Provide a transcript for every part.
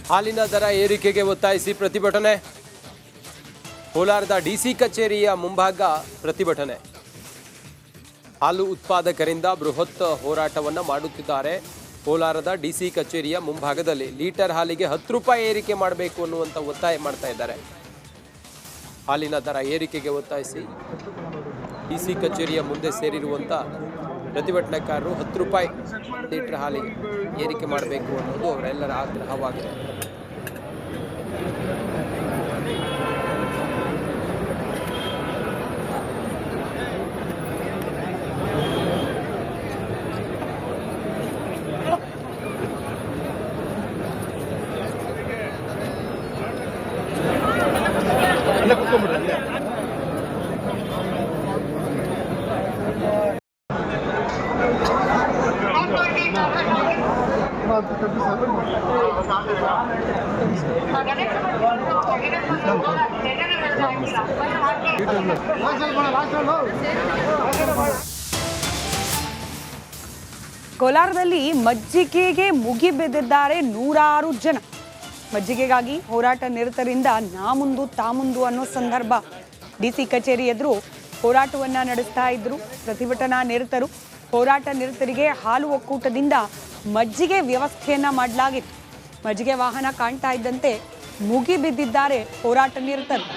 ಹಾಲಿನ ದರ ಏರಿಕೆಗೆ ಒತ್ತಾಯಿಸಿ ಪ್ರತಿಭಟನೆ. ಕೋಲಾರದ ಡಿಸಿ ಕಚೇರಿಯ ಮುಂಭಾಗ ಪ್ರತಿಭಟನೆ. ಹಾಲು ಉತ್ಪಾದಕರಿಂದ ಬೃಹತ್ ಹೋರಾಟವನ್ನು ಮಾಡುತ್ತಿದ್ದಾರೆ. ಕೋಲಾರದ ಡಿಸಿ ಕಚೇರಿಯ ಮುಂಭಾಗದಲ್ಲಿ ಲೀಟರ್ ಹಾಲಿಗೆ 10 ರೂಪಾಯಿ ಏರಿಕೆ ಮಾಡಬೇಕು ಅನ್ನುವಂಥ ಒತ್ತಾಯ ಮಾಡ್ತಾ ಇದ್ದಾರೆ. ಹಾಲಿನ ದರ ಏರಿಕೆಗೆ ಒತ್ತಾಯಿಸಿ ಡಿಸಿ ಕಚೇರಿಯ ಮುಂದೆ ಸೇರಿರುವಂಥ ಪ್ರತಿಭಟನಾಕಾರರು 10 ರೂಪಾಯಿ ಲೀಟರ್ ಹಾಲಿಗೆ ಏರಿಕೆ ಮಾಡಬೇಕು ಅನ್ನೋದು ಅವರೆಲ್ಲರ ಆಗ್ರಹವಾಗಿದೆ. ಕೋಲಾರದಲ್ಲಿ ಮಜ್ಜಿಗೆಗೆ ಮುಗಿಬಿದ್ದಿದ್ದಾರೆ ನೂರಾರು ಜನ. ಮಜ್ಜಿಗೆಗಾಗಿ ಹೋರಾಟ ನಿರತರಿಂದ ನಾ ಮುಂದು ತಾ ಮುಂದು ಅನ್ನೋ ಸಂದರ್ಭ. ಡಿಸಿ ಕಚೇರಿ ಎದುರು ಹೋರಾಟವನ್ನ ನಡೆಸ್ತಾ ಇದ್ರು ಪ್ರತಿಭಟನಾ ನಿರತರು. ಹೋರಾಟ ನಿರತರಿಗೆ ಹಾಲು ಒಕ್ಕೂಟದಿಂದ ಮಜ್ಜಿಗೆ ವ್ಯವಸ್ಥೆಯನ್ನ ಮಾಡಲಾಗಿತ್ತು. ಮಜ್ಜಿಗೆ ವಾಹನ ಕಾಣ್ತಾ ಇದ್ದಂತೆ ಮುಗಿಬಿದ್ದಿದ್ದಾರೆ ಹೋರಾಟ ನಿರತರು.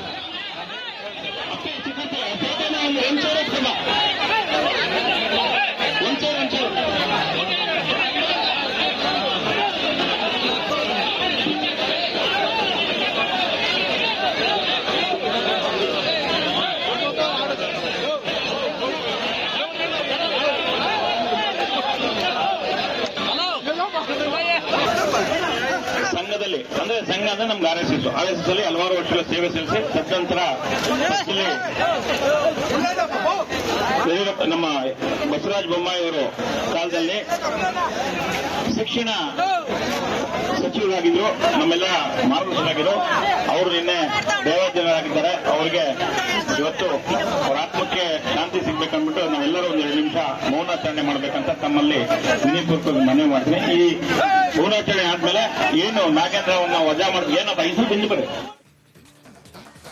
ಸಂಘದಲ್ಲಿ ಅಂದ್ರೆ ಸಂಘ ಅಂದ್ರೆ ನಮ್ಗೆ RSS ಅಲ್ಲಿ ಹಲವಾರು ವರ್ಷಗಳ ಸೇವೆ ಸಲ್ಲಿಸಿ ತದನಂತರ ನಮ್ಮ ಬಸವರಾಜ ಬೊಮ್ಮಾಯಿ ಅವರು ಕಾಲದಲ್ಲಿ ಶಿಕ್ಷಣ ಸಚಿವರಾಗಿದ್ರು, ನಮ್ಮೆಲ್ಲ ಮಾರ್ಗದರ್ಶಕರಾಗಿದ್ರು. ಅವರು ನಿನ್ನೆ ದೇವಜನರಾಗಿದ್ದಾರೆ. ಅವರಿಗೆ ಇವತ್ತು ಅವರ ಆತ್ಮಕ್ಕೆ ಶಾಂತಿ ಸಿಗ್ಬೇಕಂದ್ಬಿಟ್ಟು ನಾವೆಲ್ಲರೂ ಒಂದು 2 ನಿಮಿಷ ಮೌನಾಚರಣೆ ಮಾಡ್ಬೇಕಂತ ತಮ್ಮಲ್ಲಿ ವಿನಯಪೂರ್ವಕ ಮನವಿ ಮಾಡ್ತೀನಿ. ಈ ಮೌನಾಚರಣೆ ಆದ್ಮೇಲೆ ಏನು ನಾಗೇಂದ್ರ ವಜಾ ಮಾಡಿದ್ರು ಏನಪ್ಪ ಇಸು ಬಿಂದು ಬರೀ